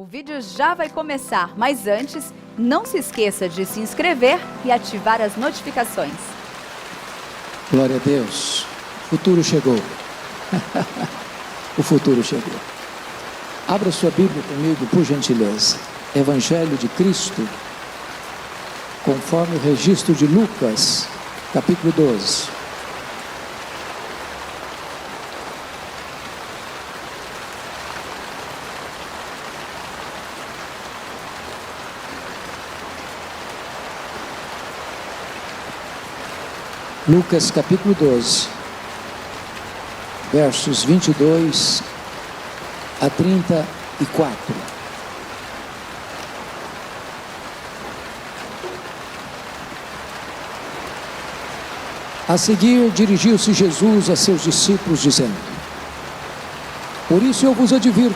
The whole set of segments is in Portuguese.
O vídeo já vai começar, mas antes, não se esqueça de se inscrever e ativar as notificações. Glória a Deus, o futuro chegou. O futuro chegou. Abra sua Bíblia comigo, por gentileza. Evangelho de Cristo, conforme o registro de Lucas, capítulo 12. Lucas capítulo 12, versos 22 a 34. A seguir, dirigiu-se Jesus a seus discípulos, dizendo: Por isso eu vos advirto,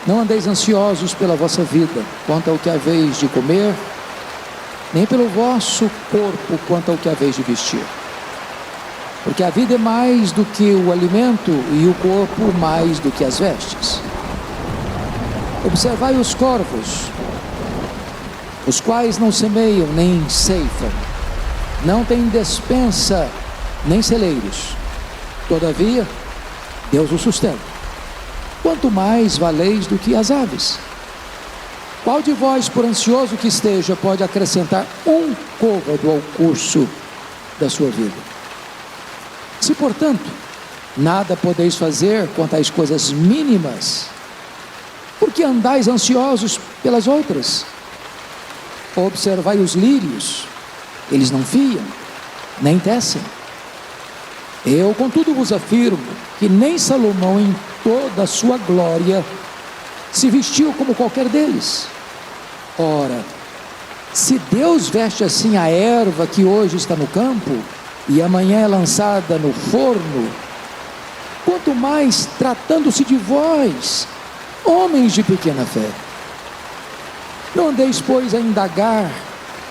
não andeis ansiosos pela vossa vida, quanto ao que haveis de comer, nem pelo vosso corpo, quanto ao que haveis de vestir. Porque a vida é mais do que o alimento, e o corpo mais do que as vestes. Observai os corvos, os quais não semeiam nem ceifam, não têm despensa nem celeiros, todavia Deus os sustenta. Quanto mais valeis do que as aves? Qual de vós, por ansioso que esteja, pode acrescentar um côvado ao curso da sua vida? Se, portanto, nada podeis fazer quanto às coisas mínimas, por que andais ansiosos pelas outras? Observai os lírios, eles não fiam, nem tecem. Eu, contudo, vos afirmo que nem Salomão, em toda a sua glória, se vestiu como qualquer deles. Ora, se Deus veste assim a erva que hoje está no campo e amanhã é lançada no forno, quanto mais tratando-se de vós, homens de pequena fé. Não andeis, pois, a indagar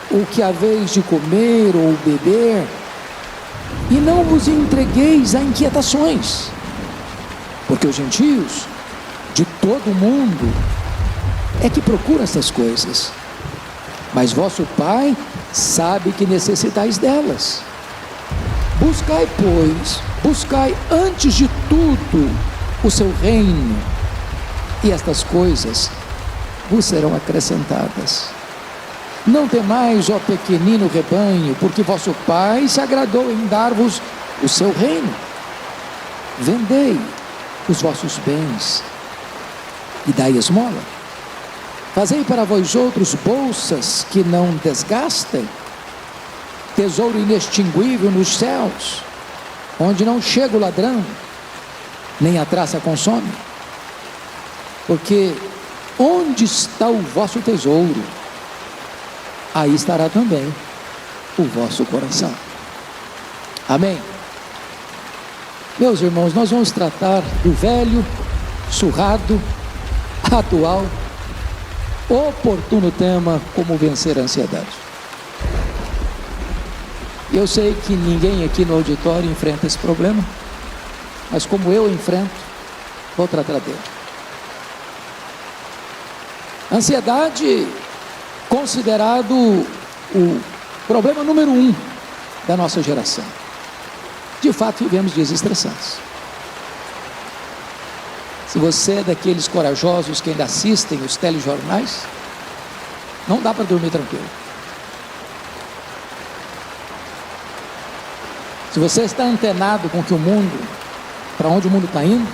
o que haveis de comer ou beber, e não vos entregueis a inquietações, porque os gentios de todo o mundo é que procuram essas coisas, mas vosso Pai sabe que necessitais delas. Buscai antes de tudo o seu reino, e estas coisas vos serão acrescentadas. Não temais, ó pequenino rebanho, porque vosso Pai se agradou em dar-vos o seu reino. Vendei os vossos bens e dai esmola. Fazei para vós outros bolsas que não desgastem, tesouro inextinguível nos céus, onde não chega o ladrão, nem a traça consome. Porque onde está o vosso tesouro, aí estará também o vosso coração. Amém? Meus irmãos, nós vamos tratar do velho, surrado, atual, oportuno tema: como vencer a ansiedade. Eu sei que ninguém aqui no auditório enfrenta esse problema, mas como eu enfrento, vou tratar dele. Ansiedade, considerado o problema número 1 da nossa geração. De fato, vivemos dias estressantes. Se você é daqueles corajosos que ainda assistem os telejornais, não dá para dormir tranquilo. Se você está antenado com que o mundo, para onde o mundo está indo,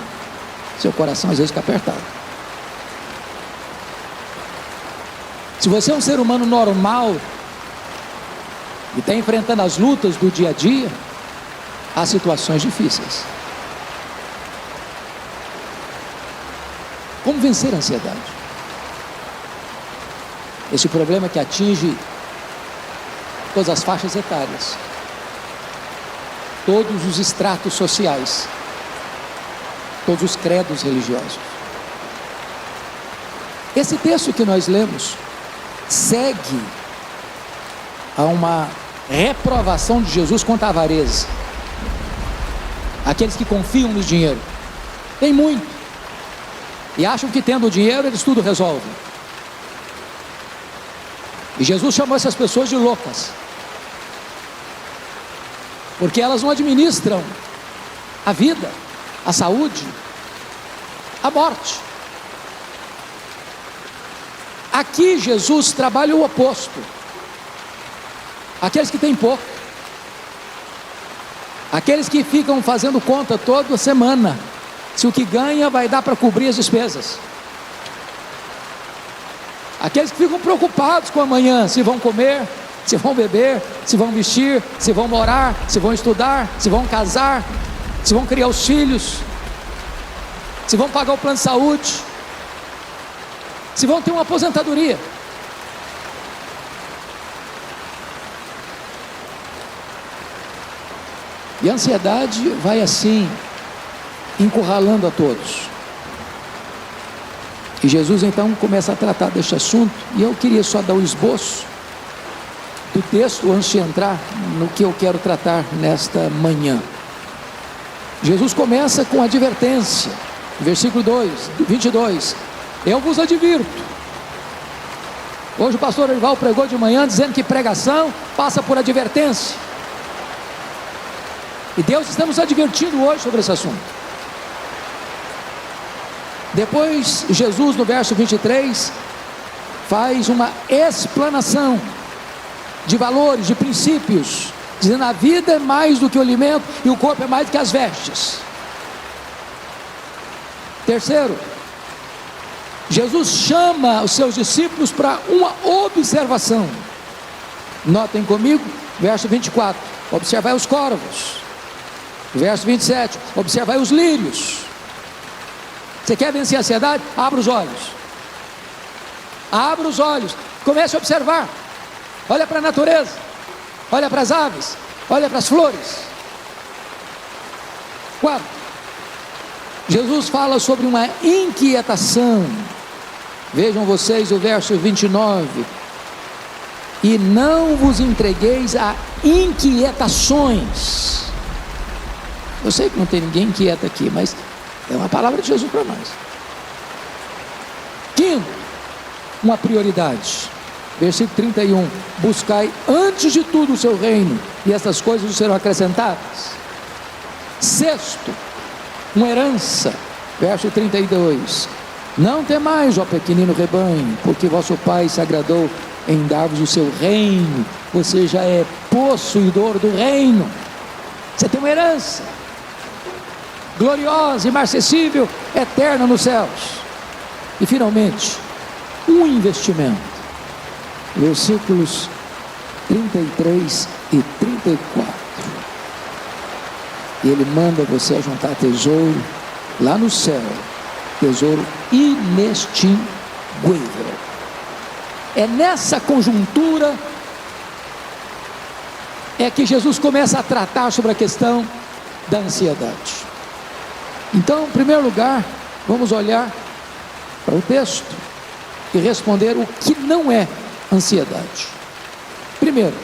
seu coração às vezes fica apertado. Se você é um ser humano normal e está enfrentando as lutas do dia a dia, há situações difíceis. Como vencer a ansiedade? Esse problema que atinge todas as faixas etárias, todos os estratos sociais, todos os credos religiosos. Esse texto que nós lemos segue a uma reprovação de Jesus contra a avareza. Aqueles que confiam no dinheiro. Tem muito, e acham que tendo dinheiro eles tudo resolvem. E Jesus chamou essas pessoas de loucas, porque elas não administram a vida, a saúde, a morte. Aqui Jesus trabalha o oposto. Aqueles que têm pouco, aqueles que ficam fazendo conta toda semana, se o que ganha vai dar para cobrir as despesas. Aqueles que ficam preocupados com amanhã, se vão comer, se vão beber, se vão vestir, se vão morar, se vão estudar, se vão casar, se vão criar os filhos, se vão pagar o plano de saúde, se vão ter uma aposentadoria. E a ansiedade vai assim, encurralando a todos. E Jesus então começa a tratar deste assunto, e eu queria só dar um esboço do texto antes de entrar no que eu quero tratar nesta manhã. Jesus começa com advertência, versículo 22, eu vos advirto. Hoje o pastor Orival pregou de manhã dizendo que pregação passa por advertência, e Deus está nos advertindo hoje sobre esse assunto. Depois Jesus, no verso 23, faz uma explanação de valores, de princípios, dizendo: a vida é mais do que o alimento e o corpo é mais do que as vestes. Terceiro, Jesus chama os seus discípulos para uma observação. Notem comigo, verso 24, observai os corvos. Verso 27, observai os lírios. Você quer vencer a ansiedade? Abra os olhos. Abra os olhos. Comece a observar. Olha para a natureza. Olha para as aves. Olha para as flores. Quarto, Jesus fala sobre uma inquietação. Vejam vocês o verso 29. E não vos entregueis a inquietações. Eu sei que não tem ninguém inquieto aqui, mas é uma palavra de Jesus para nós. Quinto, uma prioridade. Versículo 31. Buscai antes de tudo o seu reino, e essas coisas serão acrescentadas. Sexto, uma herança. Verso 32. Não temais, ó pequenino rebanho, porque vosso Pai se agradou em dar-vos o seu reino. Você já é possuidor do reino. Você tem uma herança gloriosa, imarcessível, eterna nos céus. E finalmente, um investimento. Versículos 33 e 34. E ele manda você juntar tesouro lá no céu, tesouro inextinguível. É nessa conjuntura é que Jesus começa a tratar sobre a questão da ansiedade. Então, em primeiro lugar, vamos olhar para o texto e responder o que não é ansiedade. Primeiro,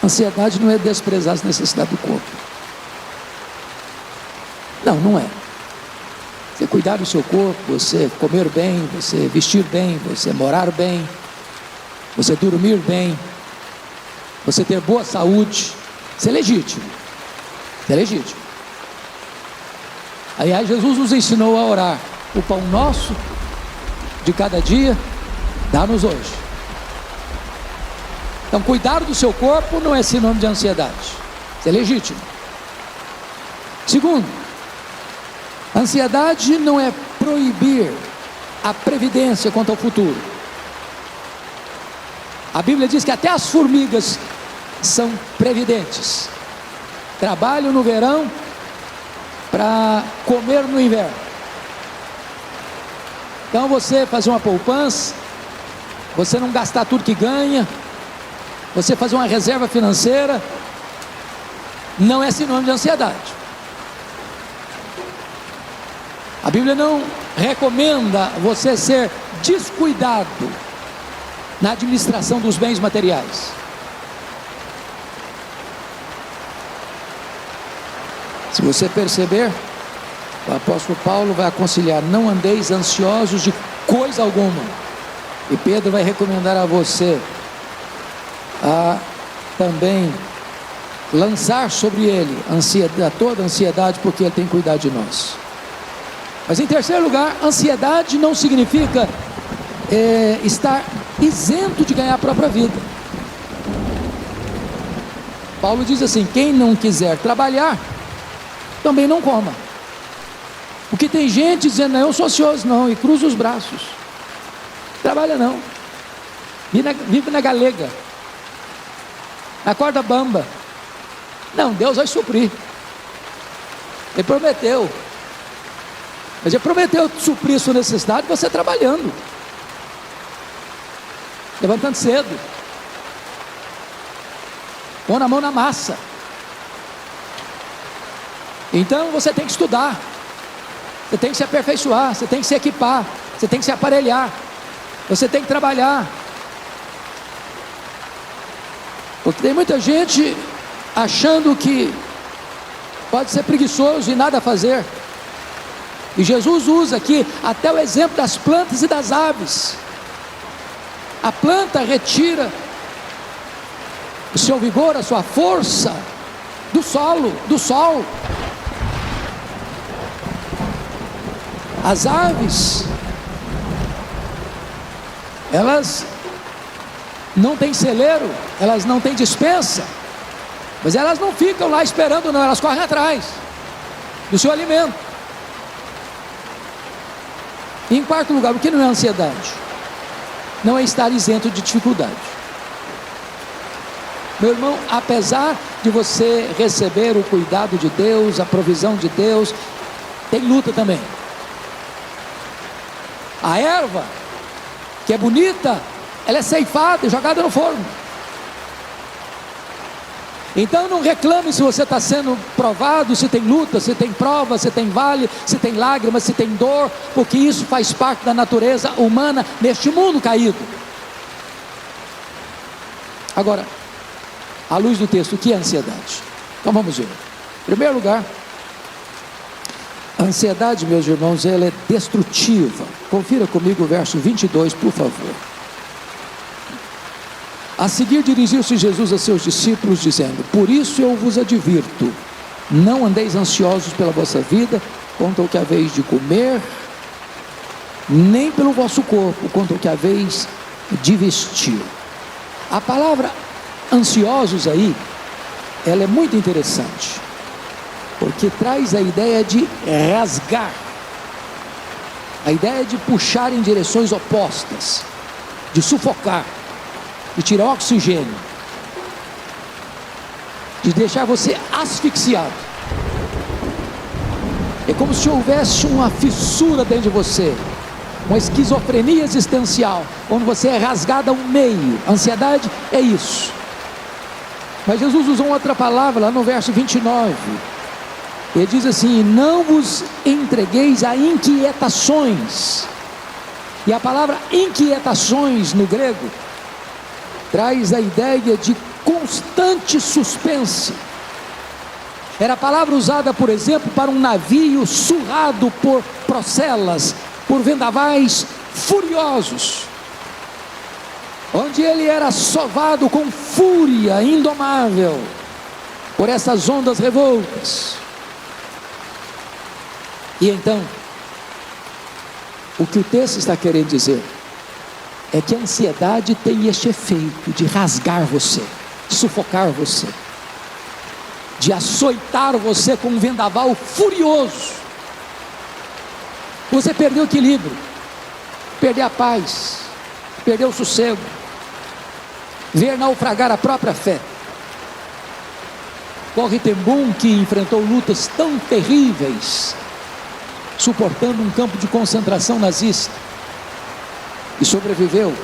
ansiedade não é desprezar as necessidades do corpo. Não é. Você cuidar do seu corpo, você comer bem, você vestir bem, você morar bem, você dormir bem, você ter boa saúde, isso é legítimo. Isso é legítimo. Aliás, Jesus nos ensinou a orar: o pão nosso de cada dia, dá-nos hoje. Então, cuidar do seu corpo não é sinônimo de ansiedade. Isso é legítimo. Segundo, ansiedade não é proibir a previdência quanto ao futuro. A Bíblia diz que até as formigas são previdentes. Trabalham no verão para comer no inverno. Então você fazer uma poupança, você não gastar tudo que ganha, você fazer uma reserva financeira, não é sinônimo de ansiedade. A Bíblia não recomenda você ser descuidado na administração dos bens materiais. Se você perceber, O apóstolo Paulo vai aconselhar: não andeis ansiosos de coisa alguma. E Pedro vai recomendar a você a também lançar sobre ele toda a ansiedade, porque ele tem que cuidar de nós. Mas em terceiro lugar, ansiedade não significa estar isento de ganhar a própria vida. Paulo diz assim: quem não quiser trabalhar, também não coma. Porque tem gente dizendo: não, eu sou ocioso não, e cruza os braços, trabalha não, vive na galega, na corda bamba. Não, Deus vai suprir. Ele prometeu. Mas Ele prometeu suprir sua necessidade você trabalhando, levantando cedo, pondo a mão na massa. Então você tem que estudar, você tem que se aperfeiçoar, você tem que se equipar, você tem que se aparelhar, você tem que trabalhar. Porque tem muita gente achando que pode ser preguiçoso e nada fazer. E Jesus usa aqui até o exemplo das plantas e das aves. A planta retira o seu vigor, a sua força do solo, do sol. As aves, elas não têm celeiro, elas não têm despensa, mas elas não ficam lá esperando não, elas correm atrás do seu alimento. E em quarto lugar, o que não é ansiedade? Não é estar isento de dificuldade. Meu irmão, apesar de você receber o cuidado de Deus, a provisão de Deus, tem luta também. A erva, que é bonita, ela é ceifada e jogada no forno. Então não reclame se você está sendo provado, se tem luta, se tem prova, se tem vale, se tem lágrimas, se tem dor, porque isso faz parte da natureza humana neste mundo caído. Agora, à luz do texto, o que é ansiedade? Então vamos ver. Em primeiro lugar, a ansiedade, meus irmãos, ela é destrutiva. Confira comigo o verso 22, por favor. A seguir dirigiu-se Jesus a seus discípulos dizendo: por isso eu vos advirto, não andeis ansiosos pela vossa vida, quanto ao que haveis de comer, nem pelo vosso corpo, quanto ao que haveis de vestir. A palavra ansiosos aí, ela é muito interessante, porque traz a ideia de rasgar, a ideia de puxar em direções opostas, de sufocar, de tirar oxigênio, de deixar você asfixiado. É como se houvesse uma fissura dentro de você, uma esquizofrenia existencial, onde você é rasgado ao meio. A ansiedade é isso. Mas Jesus usou outra palavra lá no verso 29. Ele diz assim: não vos entregueis a inquietações. E a palavra inquietações no grego traz a ideia de constante suspense. Era a palavra usada, por exemplo, para um navio surrado por procelas, por vendavais furiosos, onde ele era sovado com fúria indomável por essas ondas revoltas. E então, o que o texto está querendo dizer é que a ansiedade tem este efeito de rasgar você, sufocar você, de açoitar você com um vendaval furioso. Você perdeu o equilíbrio, perdeu a paz, perdeu o sossego, ver naufragar a própria fé. Corre Ten Boom, que enfrentou lutas tão terríveis, suportando um campo de concentração nazista, e sobreviveu.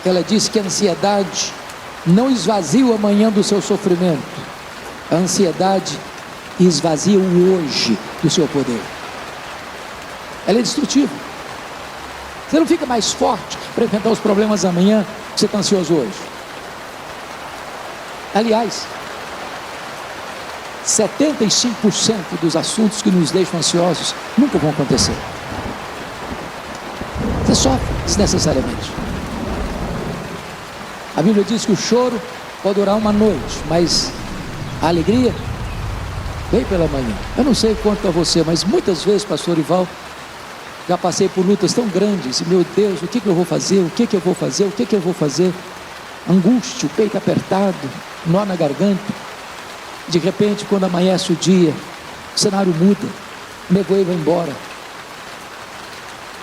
Ela disse que a ansiedade não esvazia o amanhã do seu sofrimento, a ansiedade esvazia o hoje do seu poder. Ela é destrutiva. Você não fica mais forte para enfrentar os problemas amanhã que você está ansioso hoje. Aliás, 75% dos assuntos que nos deixam ansiosos nunca vão acontecer. Você sofre desnecessariamente. A Bíblia diz que o choro pode durar uma noite, mas a alegria vem pela manhã. Eu não sei quanto a você, mas muitas vezes, pastor Ival, já passei por lutas tão grandes, e meu Deus, o que eu vou fazer? O que eu vou fazer? O que eu vou fazer? Angústia, o peito apertado, nó na garganta. De repente, quando amanhece o dia, o cenário muda, o nevoeiro vai embora.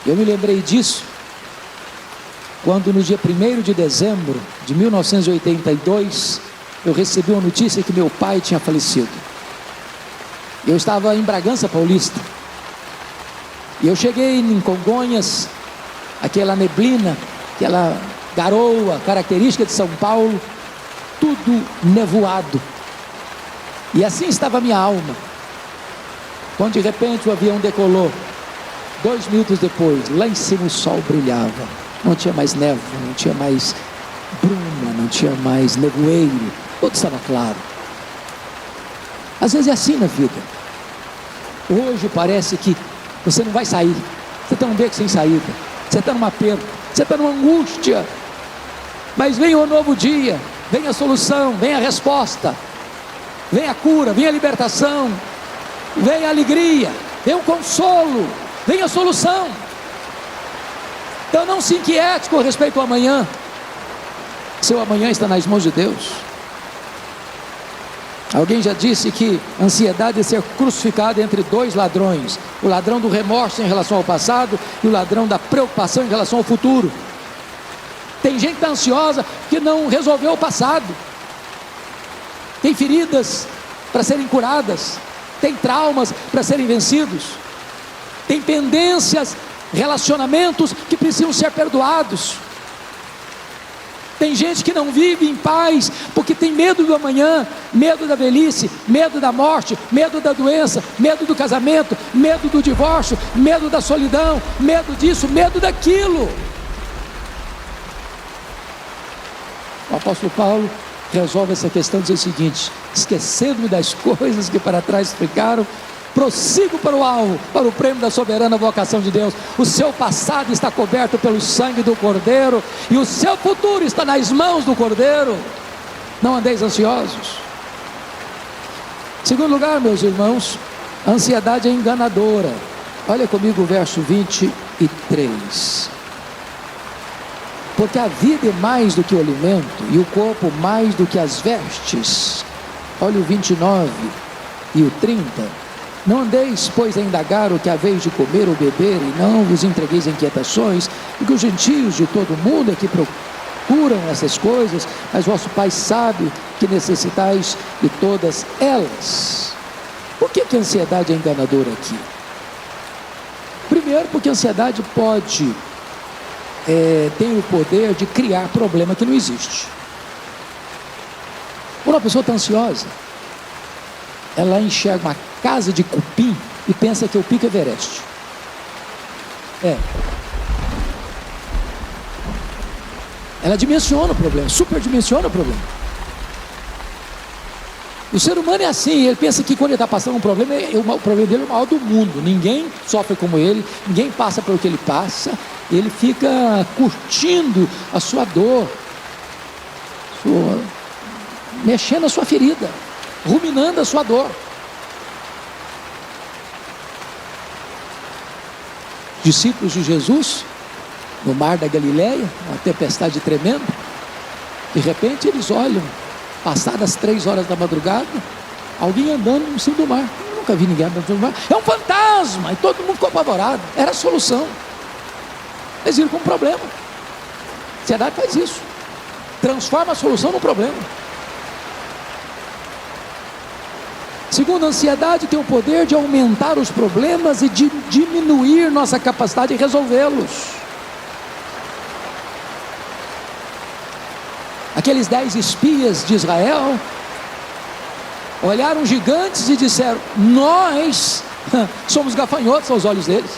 Eu me lembrei disso quando no dia 1º de dezembro de 1982, eu recebi uma notícia que meu pai tinha falecido. Eu estava em Bragança Paulista, e eu cheguei em Congonhas, aquela neblina, aquela garoa característica de São Paulo, tudo nevoado. E assim estava a minha alma, quando de repente o avião decolou. 2 minutos depois, lá em cima o sol brilhava, não tinha mais névoa, não tinha mais bruma, não tinha mais nevoeiro, tudo estava claro. Às vezes é assim na vida. Hoje parece que você não vai sair, você está num beco sem saída, você está numa perda, você está numa angústia, mas vem um novo dia, vem a solução, vem a resposta, vem a cura, vem a libertação, vem a alegria, vem o consolo, vem a solução. Então não se inquiete com respeito ao amanhã. Seu amanhã está nas mãos de Deus. Alguém já disse que a ansiedade é ser crucificado entre 2 ladrões: o ladrão do remorso em relação ao passado e o ladrão da preocupação em relação ao futuro. Tem gente que está ansiosa que não resolveu o passado, tem feridas para serem curadas, tem traumas para serem vencidos, tem pendências, relacionamentos que precisam ser perdoados. Tem gente que não vive em paz porque tem medo do amanhã, medo da velhice, medo da morte, medo da doença, medo do casamento, medo do divórcio, medo da solidão, medo disso, medo daquilo. O apóstolo Paulo resolve essa questão dizendo o seguinte: esquecendo-me das coisas que para trás ficaram, prossigo para o alvo, para o prêmio da soberana vocação de Deus. O seu passado está coberto pelo sangue do Cordeiro, e o seu futuro está nas mãos do Cordeiro. Não andeis ansiosos. Em segundo lugar, meus irmãos, a ansiedade é enganadora. Olha comigo o verso 23. Porque a vida é mais do que o alimento, e o corpo mais do que as vestes. Olha o 29 e o 30. Não andeis, pois, a indagar o que haveis de comer ou beber, e não vos entregueis a inquietações, porque os gentios de todo o mundo é que procuram essas coisas, mas vosso Pai sabe que necessitais de todas elas. Por que a ansiedade é enganadora aqui? Primeiro, porque a ansiedade tem o poder de criar problema que não existe. Quando uma pessoa está ansiosa, ela enxerga uma casa de cupim e pensa que é o Pico Everest. Ela dimensiona o problema, superdimensiona o problema. O ser humano é assim, ele pensa que quando ele está passando um problema, o problema dele é o maior do mundo. Ninguém sofre como ele, ninguém passa pelo que ele passa. Ele fica curtindo a sua dor, mexendo a sua ferida, ruminando a sua dor. Discípulos de Jesus, no mar da Galileia, uma tempestade tremenda, de repente eles olham, passadas 3 horas da madrugada, alguém andando no cimo do mar. Eu nunca vi ninguém andando no cimo do mar. É um fantasma! E todo mundo ficou apavorado. Era a solução. Eles viram como um problema. A ansiedade faz isso, transforma a solução no problema. Segundo, a ansiedade tem o poder de aumentar os problemas e de diminuir nossa capacidade de resolvê-los. Aqueles 10 espias de Israel olharam gigantes e disseram: nós somos gafanhotos aos olhos deles.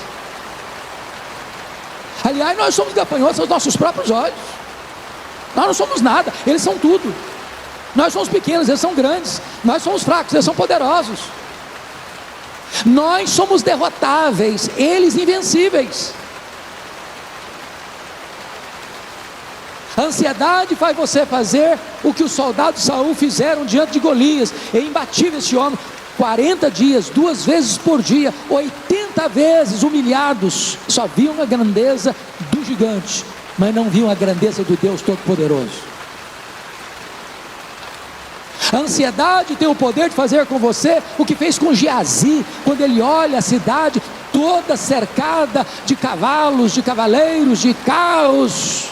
Aliás, nós somos gafanhotos aos nossos próprios olhos. Nós não somos nada, eles são tudo. Nós somos pequenos, eles são grandes. Nós somos fracos, eles são poderosos. Nós somos derrotáveis, eles invencíveis. A ansiedade faz você fazer o que os soldados de Saul fizeram diante de Golias. É imbatível esse homem. 40 dias, 2 vezes por dia, 80 vezes humilhados. Só viam a grandeza do gigante, mas não viam a grandeza do Deus Todo-Poderoso. A ansiedade tem o poder de fazer com você o que fez com Geazi, quando ele olha a cidade toda cercada de cavalos, de cavaleiros, de carros.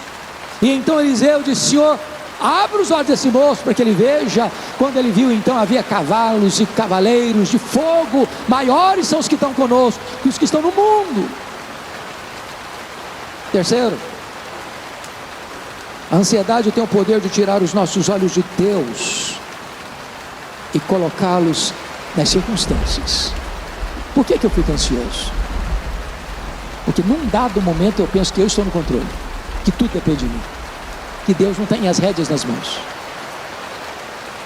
E então Eliseu disse: Senhor, abre os olhos desse moço para que ele veja. Quando ele viu, então havia cavalos e cavaleiros de fogo, maiores são os que estão conosco que os que estão no mundo. Terceiro, a ansiedade tem o poder de tirar os nossos olhos de Deus e colocá-los nas circunstâncias. Por que eu fico ansioso? Porque num dado momento eu penso que eu estou no controle, que tudo depende de mim, que Deus não tem as rédeas nas mãos.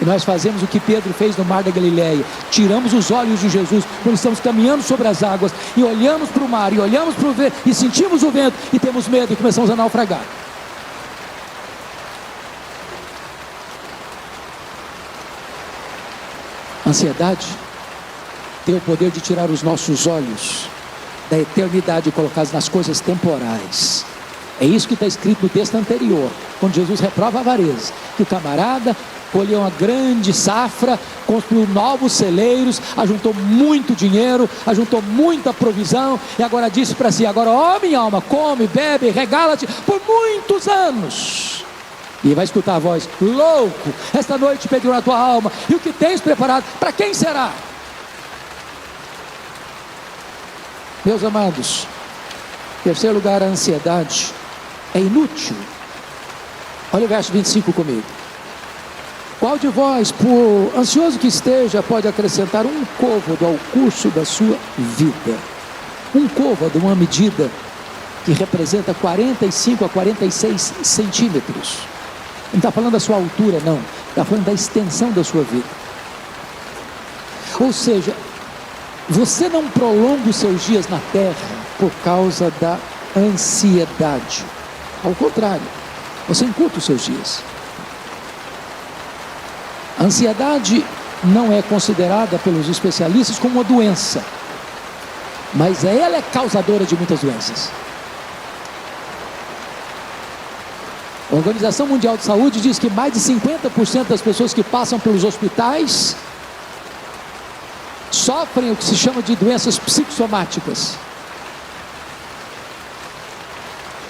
E nós fazemos o que Pedro fez no mar da Galileia: tiramos os olhos de Jesus quando estamos caminhando sobre as águas, e olhamos para o mar, e olhamos para o vento, e sentimos o vento, e temos medo, e começamos a naufragar. A ansiedade tem o poder de tirar os nossos olhos da eternidade e colocá-los nas coisas temporais. É isso que está escrito no texto anterior, quando Jesus reprova a avareza, que o camarada colheu uma grande safra, construiu novos celeiros, ajuntou muito dinheiro, ajuntou muita provisão, e agora disse para si: agora, ó minha alma, come, bebe, regala-te por muitos anos. E vai escutar a voz: louco, esta noite pediu a tua alma, e o que tens preparado, para quem será? Meus amados, em terceiro lugar, a ansiedade é inútil. Olha o verso 25 comigo. Qual de vós, por ansioso que esteja, pode acrescentar um côvado ao curso da sua vida? Um côvado, uma medida que representa 45 a 46 centímetros. Não está falando da sua altura, não. Está falando da extensão da sua vida. Ou seja, você não prolonga os seus dias na terra por causa da ansiedade. Ao contrário, você encurta os seus dias. A ansiedade não é considerada pelos especialistas como uma doença, mas ela é causadora de muitas doenças. A Organização Mundial de Saúde diz que mais de 50% das pessoas que passam pelos hospitais sofrem o que se chama de doenças psicossomáticas.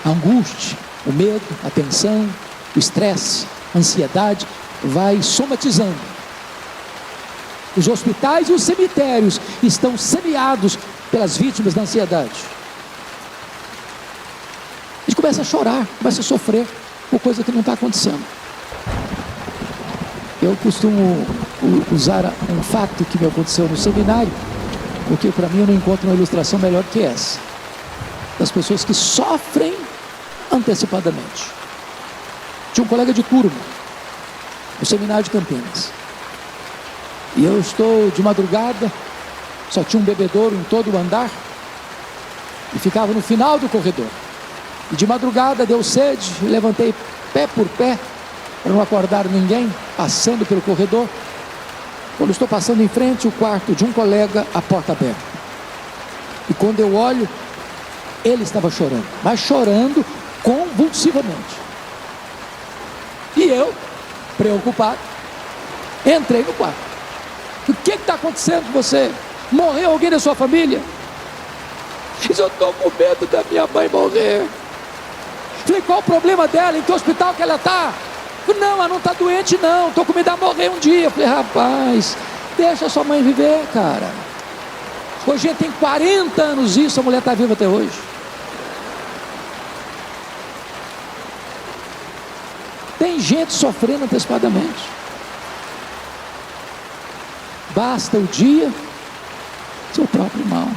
A angústia, o medo, a tensão, o estresse, a ansiedade vai somatizando. Os hospitais e os cemitérios estão semeados pelas vítimas da ansiedade. A gente começa a chorar, começa a sofrer por coisa que não está acontecendo. Eu costumo usar um fato que me aconteceu no seminário, porque para mim eu não encontro uma ilustração melhor que essa, das pessoas que sofrem antecipadamente. Tinha um colega de turma no seminário de Campinas, e eu estou de madrugada, só tinha um bebedouro em todo o andar, e ficava no final do corredor, e de madrugada deu sede, levantei pé por pé para não acordar ninguém, passando pelo corredor. Quando estou passando em frente ao quarto de um colega, a porta aberta, e quando eu olho, ele estava chorando, mas chorando convulsivamente. E eu, preocupado, entrei no quarto. O que está acontecendo com você? Morreu alguém da sua família? Diz: eu estou com medo da minha mãe morrer. Falei: qual o problema dela? Em que hospital que ela está? Não, ela não está doente não, estou com medo de morrer um dia. Falei: rapaz, deixa a sua mãe viver, cara. Hoje tem 40 anos isso, a mulher está viva até hoje. Tem gente sofrendo antecipadamente. Basta o dia, seu próprio mal.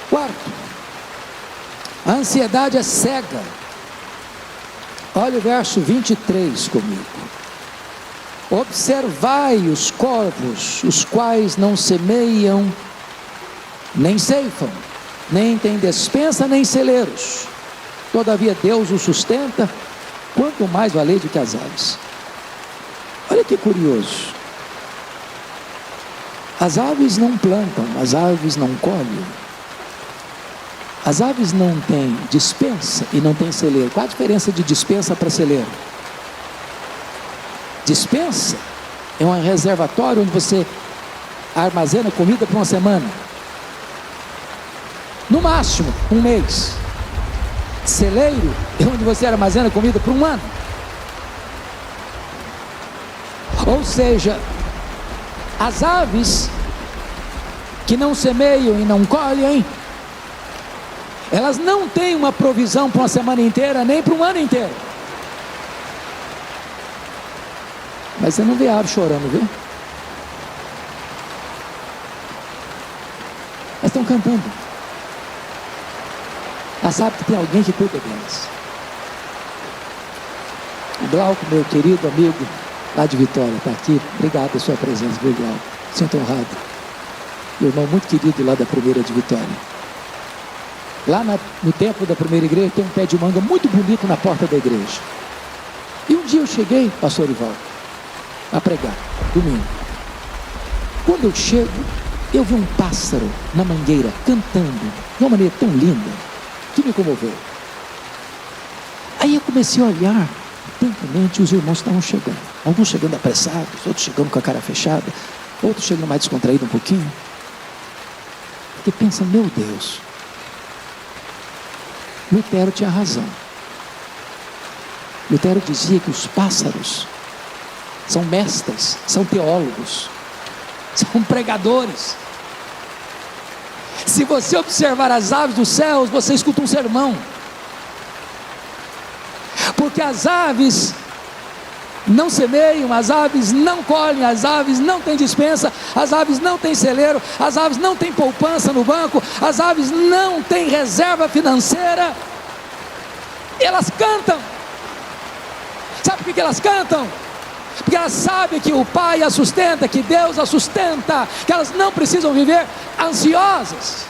Quarto, A ansiedade é cega. Olha o verso 23 comigo. Observai os corvos, os quais não semeiam, nem ceifam, nem têm despensa, nem celeiros. Todavia Deus os sustenta, quanto mais vale do que as aves. Olha que curioso. As aves não plantam, as aves não colhem. As aves não têm despensa e não têm celeiro. Qual a diferença de despensa para celeiro? Despensa é um reservatório onde você armazena comida por uma semana. No máximo, um mês. Celeiro é onde você armazena comida por um ano. Ou seja, as aves que não semeiam e não colhem, elas não têm uma provisão para uma semana inteira, nem para um ano inteiro. Mas você não vê a ave chorando, viu? Elas estão cantando. Elas sabem que tem alguém que cuida delas. O Glauco, meu querido amigo lá de Vitória, está aqui. Obrigado pela sua presença, viu, Glauco? Sinto honrado. Meu irmão muito querido lá da primeira de Vitória. Lá no templo da primeira igreja tem um pé de manga muito bonito na porta da igreja. E um dia eu cheguei, pastor Ivaldo, a pregar, domingo. Quando eu chego, eu vi um pássaro na mangueira cantando de uma maneira tão linda que me comoveu. Aí eu comecei a olhar atentamente, os irmãos estavam chegando. Alguns chegando apressados, outros chegando com a cara fechada, outros chegando mais descontraído um pouquinho. Porque pensa, meu Deus, Lutero tinha razão. Lutero dizia que os pássaros são mestres, são teólogos, são pregadores. Se você observar as aves dos céus, você escuta um sermão. Porque as aves não semeiam, as aves não colhem, as aves não têm despensa, as aves não têm celeiro, as aves não têm poupança no banco, as aves não têm reserva financeira. Elas cantam. Sabe por que elas cantam? Porque elas sabem que o Pai as sustenta, que Deus as sustenta, que elas não precisam viver ansiosas.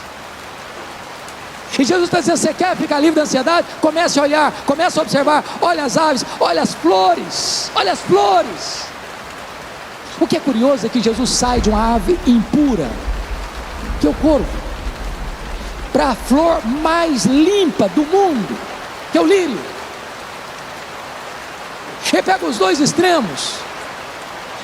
E Jesus está dizendo: você quer ficar livre da ansiedade? Comece a olhar, comece a observar. Olha as aves, olha as flores, olha as flores. O que é curioso é que Jesus sai de uma ave impura, que é o corvo, para a flor mais limpa do mundo, que é o lírio. Ele pega os dois extremos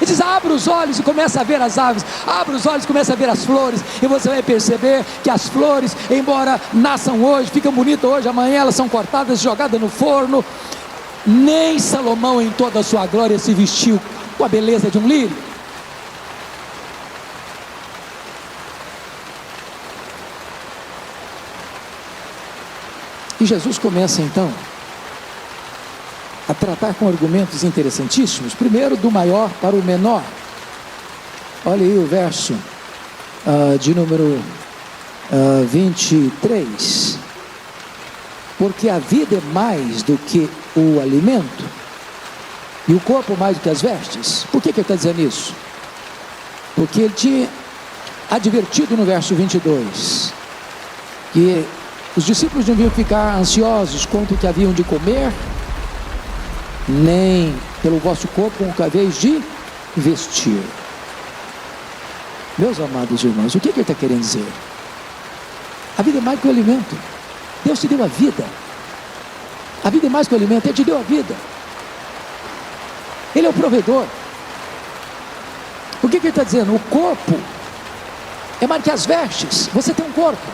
e diz: abra os olhos e começa a ver as aves, abra os olhos e começa a ver as flores, e você vai perceber que as flores, embora nasçam hoje, ficam bonitas hoje, amanhã elas são cortadas, jogadas no forno. Nem Salomão em toda a sua glória se vestiu com a beleza de um lírio. E Jesus começa então a tratar com argumentos interessantíssimos. Primeiro, do maior para o menor. Olha aí o verso de número 23. Porque a vida é mais do que o alimento, e o corpo mais do que as vestes. Por que ele está dizendo isso? Porque ele tinha advertido no verso 22 que os discípulos não deviam ficar ansiosos quanto o que haviam de comer, nem pelo vosso corpo com o que haveis de vestir. Meus amados irmãos, o que ele está querendo dizer? A vida é mais que o alimento. Deus te deu a vida. A vida é mais que o alimento. Ele te deu a vida. Ele é o provedor. O que ele está dizendo? O corpo é mais que as vestes. Você tem um corpo.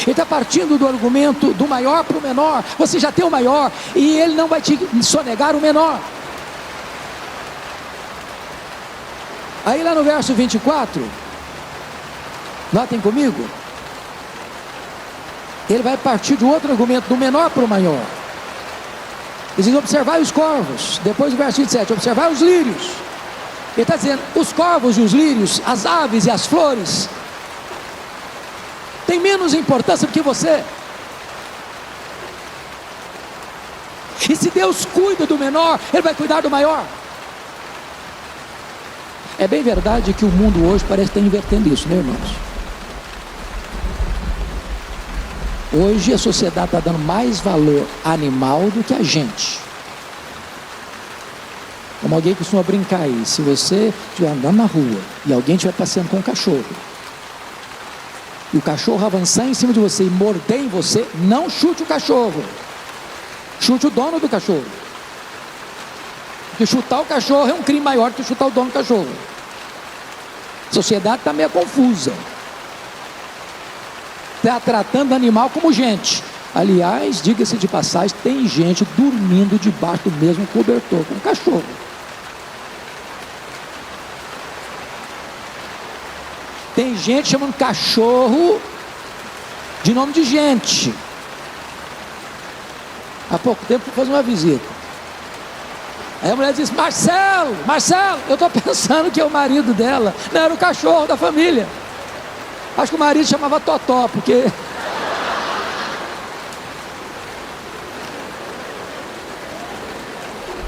Ele está partindo do argumento do maior para o menor. Você já tem o maior, e ele não vai te sonegar o menor. Aí lá no verso 24, notem comigo, ele vai partir de outro argumento, do menor para o maior. Ele diz: observai os corvos. Depois do verso 27, observai os lírios. Ele está dizendo: os corvos e os lírios, as aves e as flores, tem menos importância do que você. E se Deus cuida do menor, Ele vai cuidar do maior. É bem verdade que o mundo hoje parece estar invertendo isso, né, irmãos? Hoje a sociedade está dando mais valor animal do que a gente. Como alguém costuma brincar aí, se você estiver andando na rua e alguém estiver passeando com um cachorro, e o cachorro avançar em cima de você e morder em você, não chute o cachorro, chute o dono do cachorro. Porque chutar o cachorro é um crime maior do que chutar o dono do cachorro. A sociedade está meio confusa, está tratando animal como gente. Aliás, diga-se de passagem, tem gente dormindo debaixo do mesmo cobertor com o cachorro. Tem gente chamando cachorro de nome de gente. Há pouco tempo fui fazer uma visita. Aí a mulher disse: Marcelo, eu estou pensando que é o marido dela. Não, era o cachorro da família. Acho que o marido chamava Totó, porque...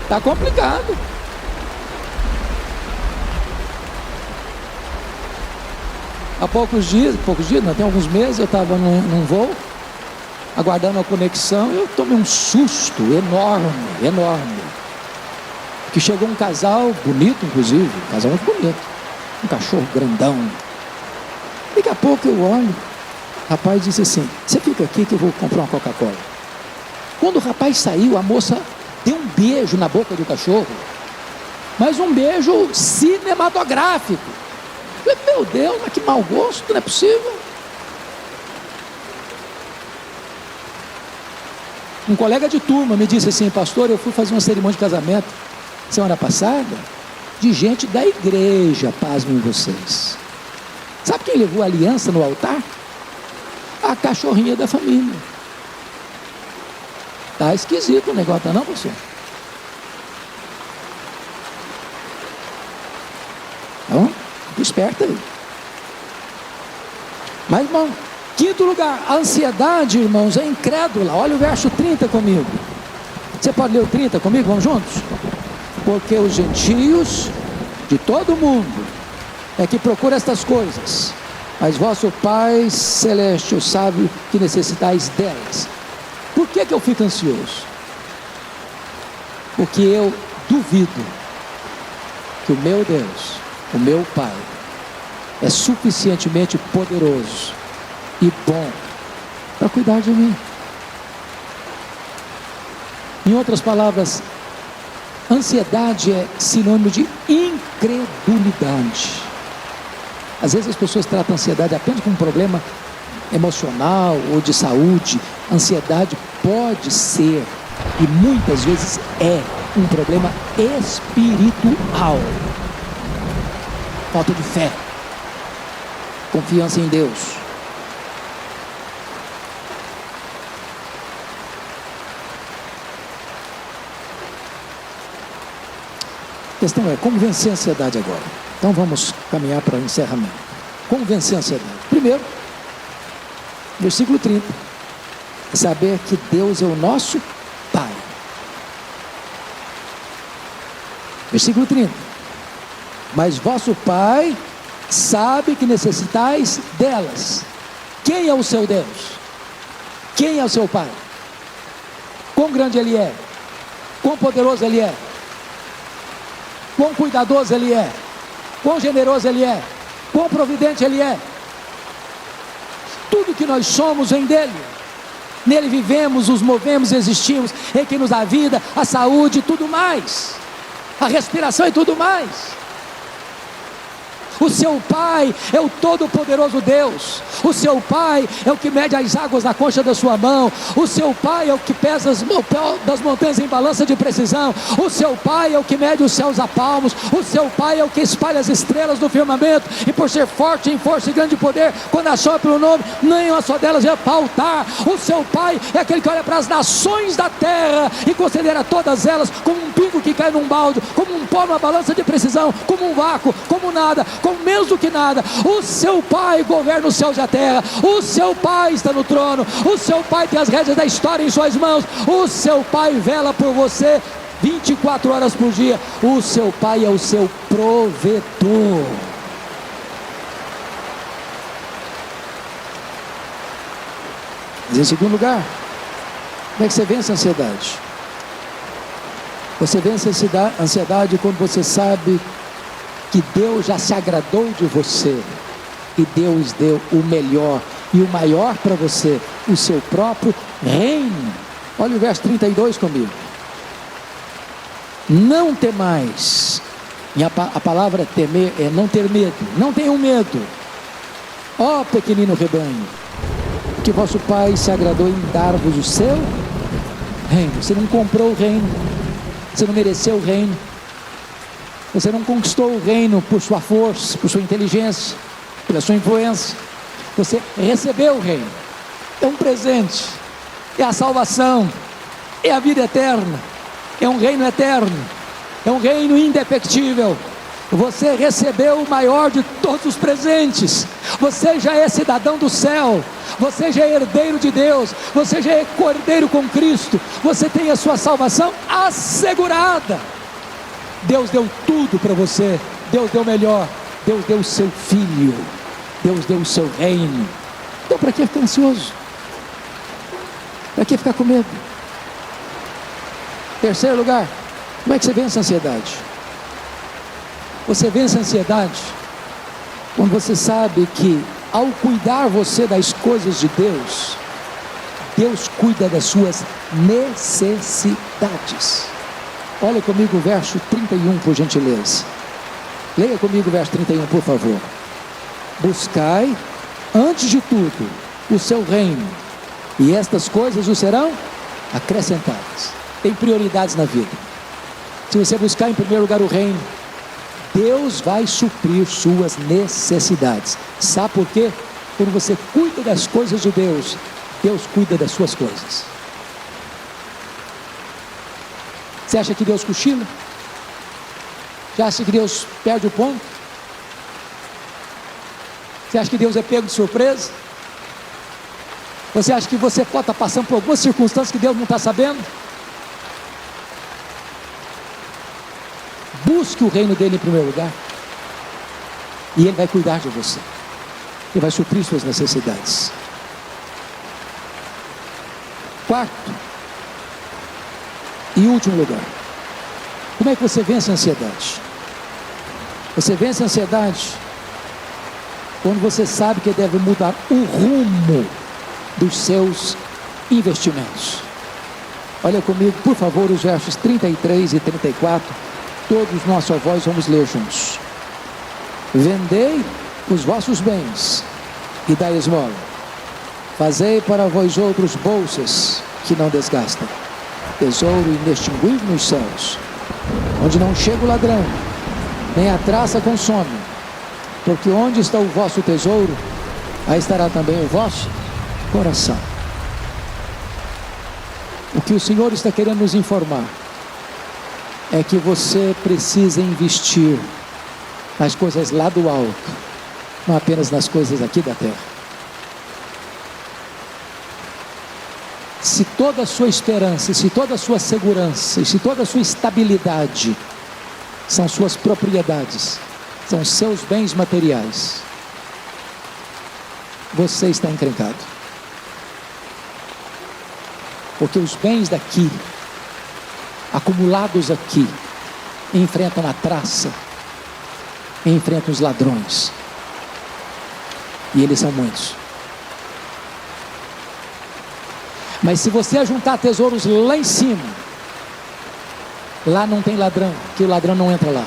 Está complicado. Há poucos dias, não, tem alguns meses, eu estava num voo, aguardando a conexão, e eu tomei um susto enorme. Que chegou um casal bonito, inclusive, um casal muito bonito, um cachorro grandão. Daqui a pouco eu olho, o rapaz disse assim: você fica aqui que eu vou comprar uma Coca-Cola. Quando o rapaz saiu, a moça deu um beijo na boca do cachorro, mas um beijo cinematográfico. Eu falei: meu Deus, mas que mau gosto, não é possível. Um colega de turma me disse assim: pastor, eu fui fazer uma cerimônia de casamento semana passada, de gente da igreja, pasmem vocês. Sabe quem levou a aliança no altar? A cachorrinha da família. Tá esquisito o negócio, tá não, pastor? Então, fica esperto aí. Mas, irmão, quinto lugar, a ansiedade, irmãos, é incrédula. Olha o verso 30 comigo. Você pode ler o 30 comigo? Vamos juntos? Porque os gentios de todo mundo é que procura estas coisas, mas vosso Pai Celeste sabe que necessitais delas. Por que eu fico ansioso? Porque eu duvido que o meu Deus, o meu Pai, é suficientemente poderoso e bom para cuidar de mim. Em outras palavras, ansiedade é sinônimo de incredulidade. Às vezes as pessoas tratam a ansiedade apenas como um problema emocional ou de saúde. Ansiedade pode ser, e muitas vezes é, um problema espiritual. Falta de fé, confiança em Deus. A questão é como vencer a ansiedade agora. Então vamos caminhar para o encerramento. Como vencer a ansiedade? Primeiro, versículo 30. Saber que Deus é o nosso Pai. Versículo 30. Mas vosso Pai sabe que necessitais delas. Quem é o seu Deus? Quem é o seu Pai? Quão grande Ele é? Quão poderoso Ele é? Quão cuidadoso Ele é? Quão generoso Ele é? Quão providente Ele é? Tudo que nós somos vem dEle. Nele vivemos, nos movemos, existimos. Ele que nos dá a vida, a saúde e tudo mais, a respiração e tudo mais. O seu Pai é o todo-poderoso Deus. O seu Pai é o que mede as águas na concha da sua mão. O seu Pai é o que pesa das montanhas em balança de precisão. O seu Pai é o que mede os céus a palmos. O seu Pai é o que espalha as estrelas do firmamento. E por ser forte em força e grande poder, quando assopra o nome, nenhuma só delas vai faltar. O seu Pai é aquele que olha para as nações da terra e considera todas elas como um pingo que cai num balde, como um pó numa balança de precisão, como um vácuo, como nada, como com menos do que nada. O seu Pai governa os céus e a terra. O seu Pai está no trono. O seu Pai tem as rédeas da história em suas mãos. O seu Pai vela por você 24 horas por dia. O seu Pai é o seu provedor. Mas em segundo lugar, como é que você vence a ansiedade? Você vence a ansiedade quando você sabe que Deus já se agradou de você e Deus deu o melhor e o maior para você, o seu próprio reino. Olha o verso 32 comigo. Não temais. E a palavra temer é não ter medo. Não tenham medo, ó pequenino rebanho, que vosso Pai se agradou em dar-vos o seu reino. Você não comprou o reino, você não mereceu o reino, você não conquistou o reino por sua força, por sua inteligência, pela sua influência. Você recebeu o reino. É um presente, é a salvação, é a vida eterna, é um reino eterno, é um reino indefectível. Você recebeu o maior de todos os presentes. Você já é cidadão do céu. Você já é herdeiro de Deus. Você já é cordeiro com Cristo. Você tem a sua salvação assegurada. Deus deu tudo para você. Deus deu o melhor. Deus deu o seu filho. Deus deu o seu reino. Então para que ficar ansioso? Para que ficar com medo? Terceiro lugar, como é que você vence a ansiedade? Você vence a ansiedade quando você sabe que, ao cuidar você das coisas de Deus, Deus cuida das suas necessidades. Olha comigo o verso 31, por gentileza. Leia comigo o verso 31, por favor. Buscai, antes de tudo, o seu reino, e estas coisas o serão acrescentadas. Tem prioridades na vida. Se você buscar em primeiro lugar o reino, Deus vai suprir suas necessidades. Sabe por quê? Quando você cuida das coisas de Deus, Deus cuida das suas coisas. Você acha que Deus cochila? Você acha que Deus perde o ponto? Você acha que Deus é pego de surpresa? Você acha que você pode estar passando por algumas circunstâncias que Deus não está sabendo? Busque o reino dele em primeiro lugar, e ele vai cuidar de você. Ele vai suprir suas necessidades. Quarto e último lugar, como é que você vence a ansiedade? Você vence a ansiedade quando você sabe que deve mudar o rumo dos seus investimentos. Olha comigo, por favor, os versos 33 e 34. Todos nós, sua voz, vamos ler juntos. Vendei os vossos bens e dai esmola. Fazei para vós outros bolsas que não desgastam, tesouro inextinguível nos céus, onde não chega o ladrão, nem a traça consome. Porque onde está o vosso tesouro, aí estará também o vosso coração. O que o Senhor está querendo nos informar é que você precisa investir nas coisas lá do alto, não apenas nas coisas aqui da terra. Se toda a sua esperança, se toda a sua segurança, se toda a sua estabilidade são suas propriedades, são seus bens materiais, você está encrencado. Porque os bens daqui, acumulados aqui, enfrentam a traça, enfrentam os ladrões, e eles são muitos. Mas se você ajuntar tesouros lá em cima, lá não tem ladrão, que o ladrão não entra lá.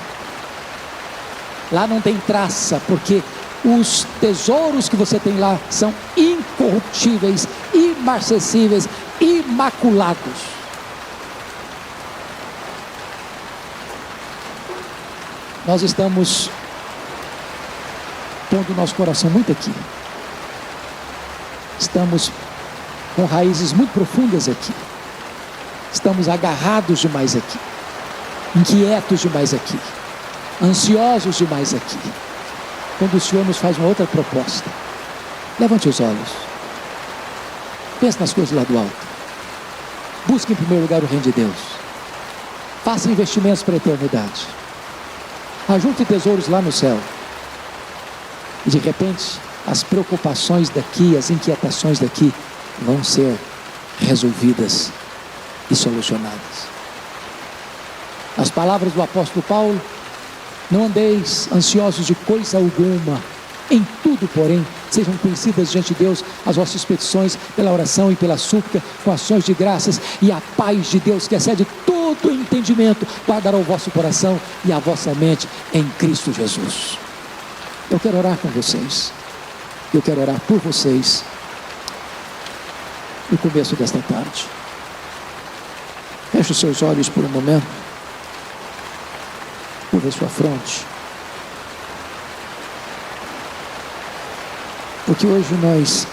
Lá não tem traça, porque os tesouros que você tem lá são incorruptíveis, imarcessíveis, imaculados. Nós estamos pondo o nosso coração muito aqui. Estamos com raízes muito profundas aqui. Estamos agarrados demais aqui. Inquietos demais aqui. Ansiosos demais aqui. quando o Senhor nos faz uma outra proposta. Levante os olhos. Pense nas coisas lá do alto. Busque em primeiro lugar o reino de Deus. Faça investimentos para a eternidade. Ajunte tesouros lá no céu. E de repente, as preocupações daqui, as inquietações daqui vão ser resolvidas e solucionadas. As palavras do apóstolo Paulo: não andeis ansiosos de coisa alguma, em tudo, porém, sejam conhecidas diante de Deus as vossas petições pela oração e pela súplica, com ações de graças, e a paz de Deus, que excede todo entendimento, guardará o vosso coração e a vossa mente em Cristo Jesus. Eu quero orar com vocês. Eu quero orar por vocês no começo desta tarde. Feche os seus olhos por um momento. Curva a sua fronte. Porque hoje nós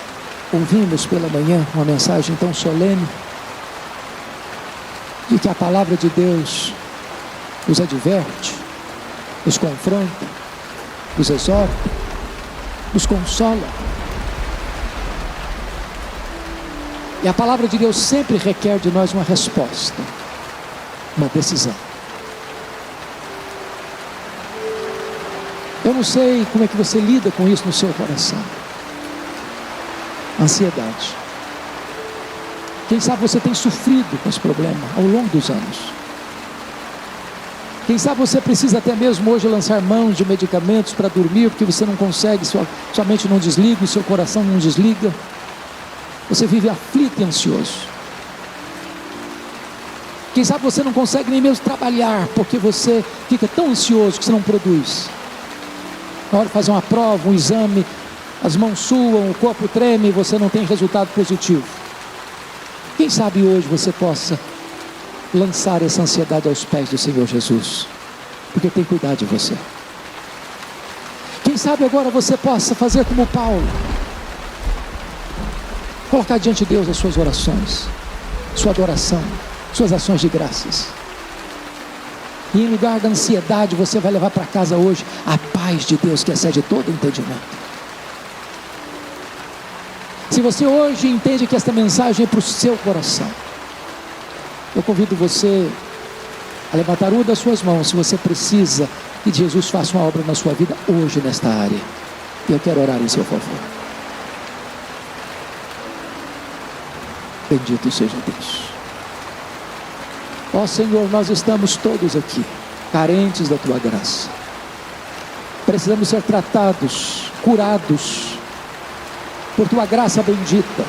ouvimos pela manhã uma mensagem tão solene de que a palavra de Deus nos adverte, nos confronta, nos exorta, nos consola. E a palavra de Deus sempre requer de nós uma resposta, uma decisão. Eu não sei como é que você lida com isso no seu coração. Ansiedade. Quem sabe você tem sofrido com esse problema ao longo dos anos. Quem sabe você precisa até mesmo hoje lançar mãos de medicamentos para dormir, porque você não consegue, sua mente não desliga, o seu coração não desliga. Você vive aflito e ansioso. Quem sabe você não consegue nem mesmo trabalhar, porque você fica tão ansioso que você não produz. Na hora de fazer uma prova, um exame, as mãos suam, o corpo treme e você não tem resultado positivo. Quem sabe hoje você possa lançar essa ansiedade aos pés do Senhor Jesus, porque tem cuidado de você. Quem sabe agora você possa fazer como Paulo, colocar diante de Deus as suas orações, sua adoração, suas ações de graças. E em lugar da ansiedade, você vai levar para casa hoje a paz de Deus, que excede todo entendimento. Se você hoje entende que esta mensagem é para o seu coração, eu convido você a levantar uma das suas mãos, se você precisa que Jesus faça uma obra na sua vida hoje nesta área. E eu quero orar em seu favor. Bendito seja Deus. Ó Senhor, nós estamos todos aqui, carentes da Tua graça. Precisamos ser tratados, curados, por Tua graça bendita.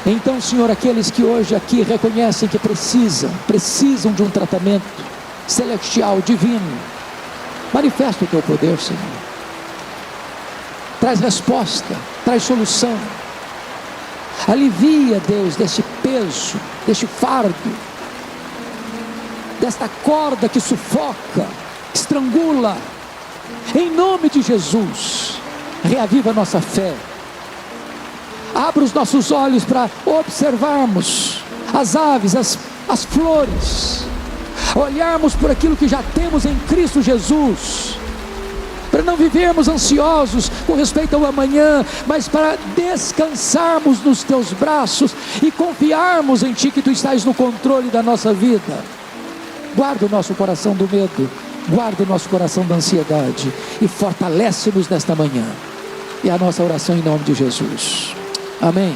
Então, Senhor, aqueles que hoje aqui reconhecem que precisam de um tratamento celestial, divino, manifesta o Teu poder, Senhor. Traz resposta, traz solução. Alivia, Deus, deste peso, deste fardo, desta corda que sufoca, estrangula. Em nome de Jesus, reaviva a nossa fé. Abra os nossos olhos para observarmos as aves, as flores, olharmos por aquilo que já temos em Cristo Jesus, para não vivermos ansiosos com respeito ao amanhã, mas para descansarmos nos Teus braços e confiarmos em Ti, que Tu estás no controle da nossa vida. Guarda o nosso coração do medo, guarda o nosso coração da ansiedade e fortalece-nos nesta manhã. E a nossa oração em nome de Jesus. Amém.